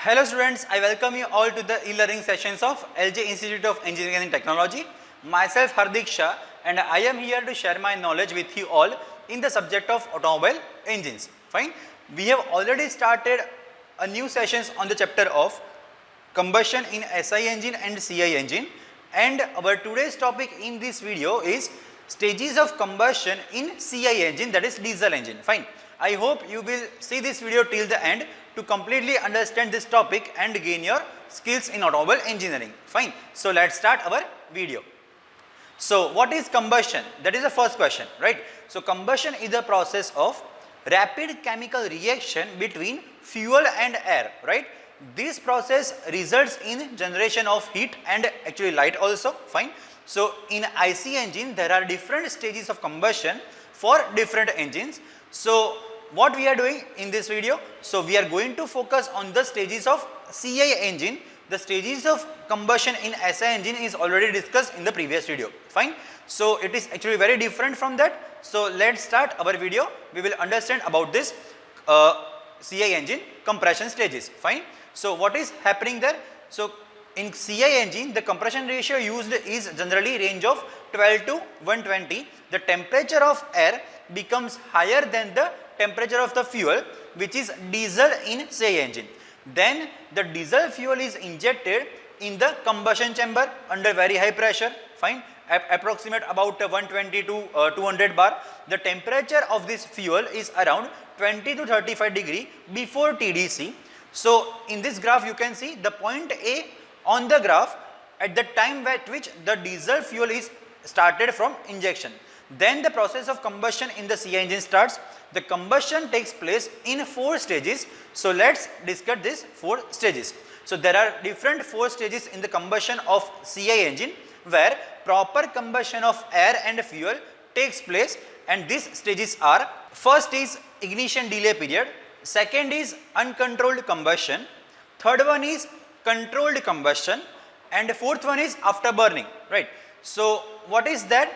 Hello students, I welcome you all to the e-learning sessions of LJ Institute of Engineering and Technology. Myself Hardik Shah and I am here to share my knowledge with you all in the subject of automobile engines. Fine. We have already started a new sessions on the chapter of combustion in SI engine and CI engine, and our today's topic in this video is stages of combustion in CI engine, that is diesel engine. Fine. I hope you will see this video till the end to completely understand this topic and gain your skills in automobile engineering. Fine. So let's start our video. So what is combustion? That is the first question, right? So combustion is the process of rapid chemical reaction between fuel and air, right? This process results in generation of heat and actually light also. Fine. So in IC engine there are different stages of combustion for different engines. So what we are doing in this video? So we are going to focus on the stages of CI engine. The stages of combustion in SI engine is already discussed in the previous video. Fine. So it is actually very different from that. So let's start our video. We will understand about this CI engine compression stages. Fine. So what is happening there? So in CI engine the compression ratio used is generally range of 12 to 120. The temperature of air becomes higher than the temperature of the fuel, which is diesel in CI engine. Then the diesel fuel is injected in the combustion chamber under very high pressure. Fine. Approximate about 120 to 200 bar. The temperature of this fuel is around 20 to 35 degree before TDC. So in this graph you can see the point A on the graph at the time at which the diesel fuel is started from injection. Then the process of combustion in the CI engine starts. The combustion takes place in 4 stages. So let's discuss these 4 stages. So there are different 4 stages in the combustion of CI engine where proper combustion of air and fuel takes place, and these stages are: first is ignition delay period, second is uncontrolled combustion, third one is controlled combustion, and fourth one is after burning, right? So what is that?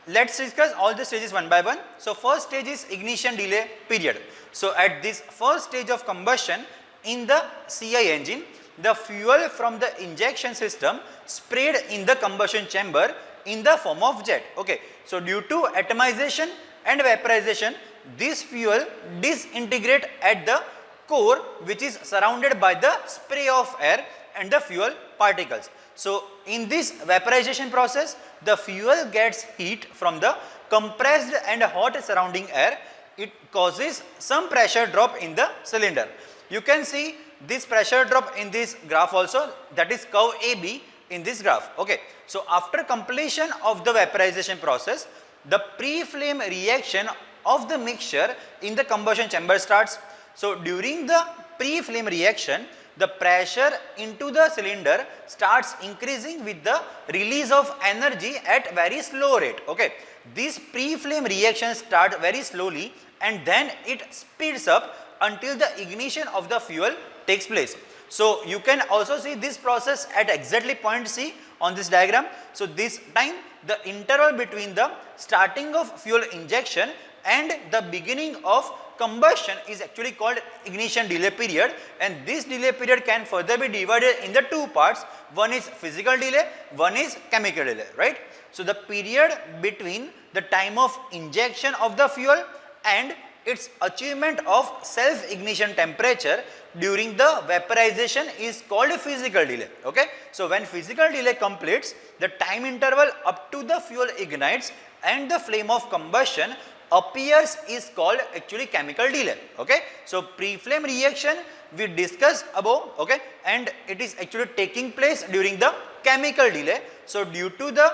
Let's discuss all the stages one by one. So first stage is ignition delay period. So at this first stage of combustion in the CI engine, the fuel from the injection system sprayed in the combustion chamber in the form of jet. Okay. So due to atomization and vaporization, this fuel disintegrate at the core, which is surrounded by the spray of air and the fuel particles. So in this vaporization process, the fuel gets heat from the compressed and hot surrounding air. It causes some pressure drop in the cylinder. You can see this pressure drop in this graph also, that is curve AB in this graph. Okay. So after completion of the vaporization process, the pre-flame reaction of the mixture in the combustion chamber starts. So during the pre-flame reaction, the pressure into the cylinder starts increasing with the release of energy at very slow rate. Okay. These pre-flame reactions start very slowly and then it speeds up until the ignition of the fuel takes place. So you can also see this process at exactly point C on this diagram. So this time the interval between the starting of fuel injection and the beginning of combustion is actually called ignition delay period, and this delay period can further be divided in the 2 parts. One is physical delay, one is chemical delay, right? So the period between the time of injection of the fuel and its achievement of self ignition temperature during the vaporization is called physical delay. Okay. So when physical delay completes, the time interval up to the fuel ignites and the flame of combustion appears is called actually chemical delay. Okay. So pre-flame reaction we discussed above, okay, and it is actually taking place during the chemical delay. So due to the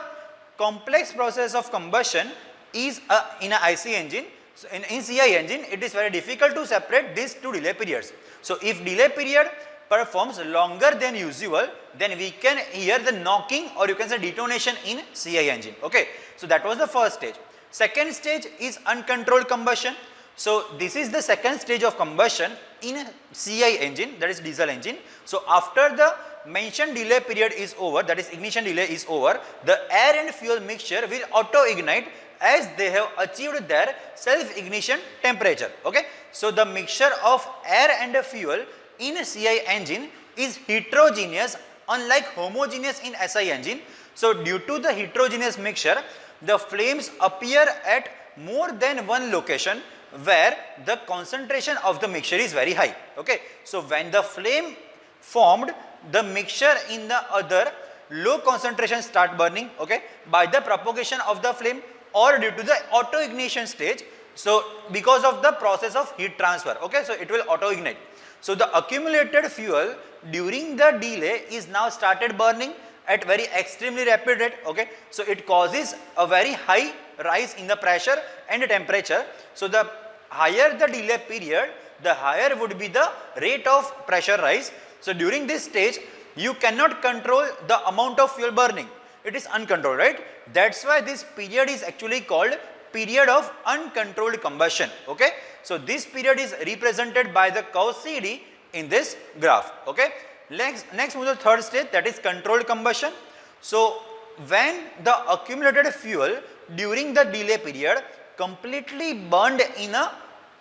complex process of combustion is in a IC engine, so in CI engine it is very difficult to separate these 2 delay periods. So if delay period performs longer than usual, then we can hear the knocking or you can say detonation in CI engine. Okay. So that was the first stage. Second stage is uncontrolled combustion. So this is the second stage of combustion in CI engine, that is diesel engine. So after the mentioned delay period is over, that is ignition delay is over, the air and fuel mixture will auto ignite as they have achieved their self ignition temperature. Okay. So the mixture of air and fuel in CI engine is heterogeneous unlike homogeneous in SI engine. So due to the heterogeneous mixture, the flames appear at more than one location where the concentration of the mixture is very high. Okay, so when the flame formed, the mixture in the other low concentration start burning, okay, by the propagation of the flame or due to the auto ignition stage. So because of the process of heat transfer, okay, so it will auto ignite. So the accumulated fuel during the delay is now started burning at very extremely rapid rate, okay. So it causes a very high rise in the pressure and the temperature. So the higher the delay period, the higher would be the rate of pressure rise. So during this stage, you cannot control the amount of fuel burning. It is uncontrolled, right? That's why this period is actually called period of uncontrolled combustion, okay. So this period is represented by the curve CD in this graph, okay. Next move to the third stage, that is controlled combustion. So when the accumulated fuel during the delay period completely burned in a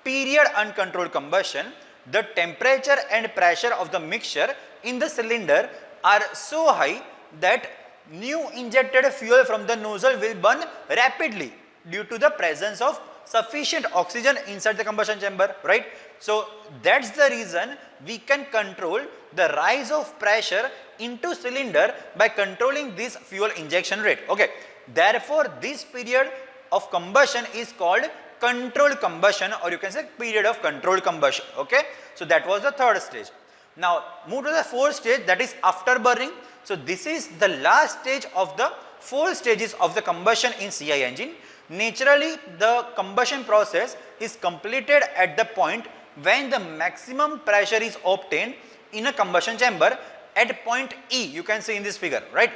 period uncontrolled combustion, the temperature and pressure of the mixture in the cylinder are so high that new injected fuel from the nozzle will burn rapidly due to the presence of sufficient oxygen inside the combustion chamber, right? So that's the reason we can control the rise of pressure into cylinder by controlling this fuel injection rate, okay. Therefore this period of combustion is called controlled combustion, or you can say period of controlled combustion, okay. So that was the third stage. Now move to the fourth stage, that is afterburning. So this is the last stage of the 4 stages of the combustion in CI engine. Naturally the combustion process is completed at the point when the maximum pressure is obtained in a combustion chamber at point E, you can see in this figure, right.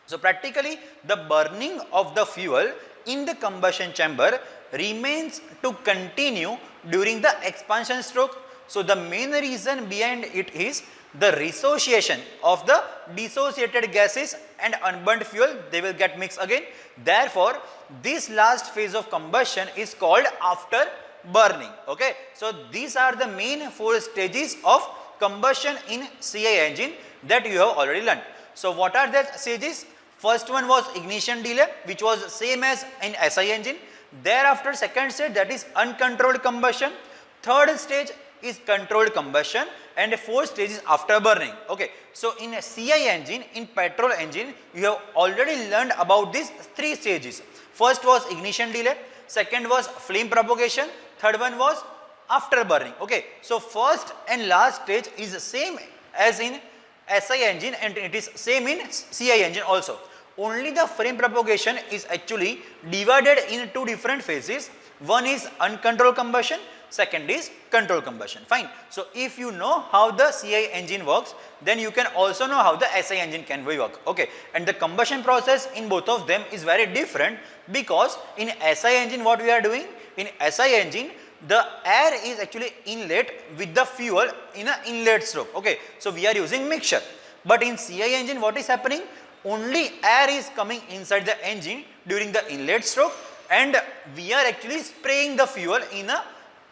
So practically the burning of the fuel in the combustion chamber remains to continue during the expansion stroke. So the main reason behind it is the dissociation of the dissociated gases and unburnt fuel, they will get mixed again. Therefore this last phase of combustion is called after burning, okay. So these are the main 4 stages of combustion in CI engine that you have already learned. So what are the stages? First one was ignition delay, which was same as in SI engine. Thereafter second stage, that is uncontrolled combustion. Third stage is controlled combustion, and fourth stage is afterburning, okay. So in a CI engine, in petrol engine, you have already learned about these 3 stages. First was ignition delay, second was flame propagation, third one was afterburning, okay. So first and last stage is the same as in SI engine and it is same in CI engine also. Only the flame propagation is actually divided in 2 different phases. One is uncontrolled combustion, second is controlled combustion, fine. So if you know how the CI engine works, then you can also know how the SI engine can work, okay. And the combustion process in both of them is very different, because in SI engine what we are doing, in SI engine the air is actually inlet with the fuel in an inlet stroke, okay. So we are using mixture, but in CI engine what is happening, only air is coming inside the engine during the inlet stroke, and we are actually spraying the fuel in a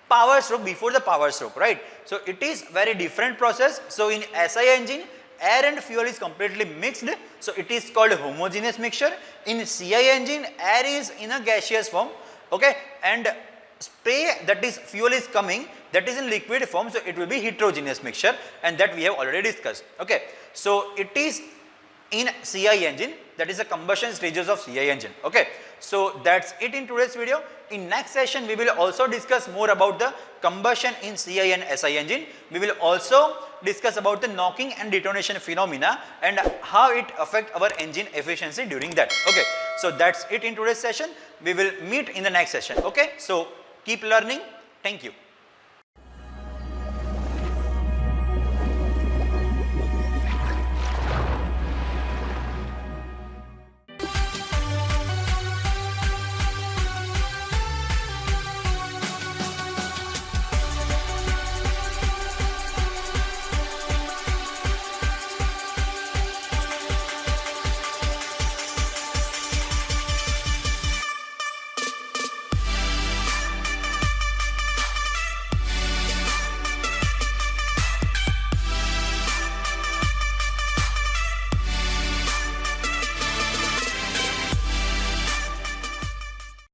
power stroke before the power stroke, right. So it is very different process. So in SI engine, air and fuel is completely mixed, so it is called homogeneous mixture. In CI engine, air is in a gaseous form, okay, and spray, that is fuel is coming, that is in liquid form, so it will be heterogeneous mixture, and that we have already discussed, okay. So it is in CI engine, that is the combustion stages of CI engine, okay. So that's it in today's video. In next session we will also discuss more about the combustion in CI and SI engine. We will also discuss about the knocking and detonation phenomena and how it affects our engine efficiency during that, okay. So that's it in today's session. We will meet in the next session, okay. So keep learning. Thank you.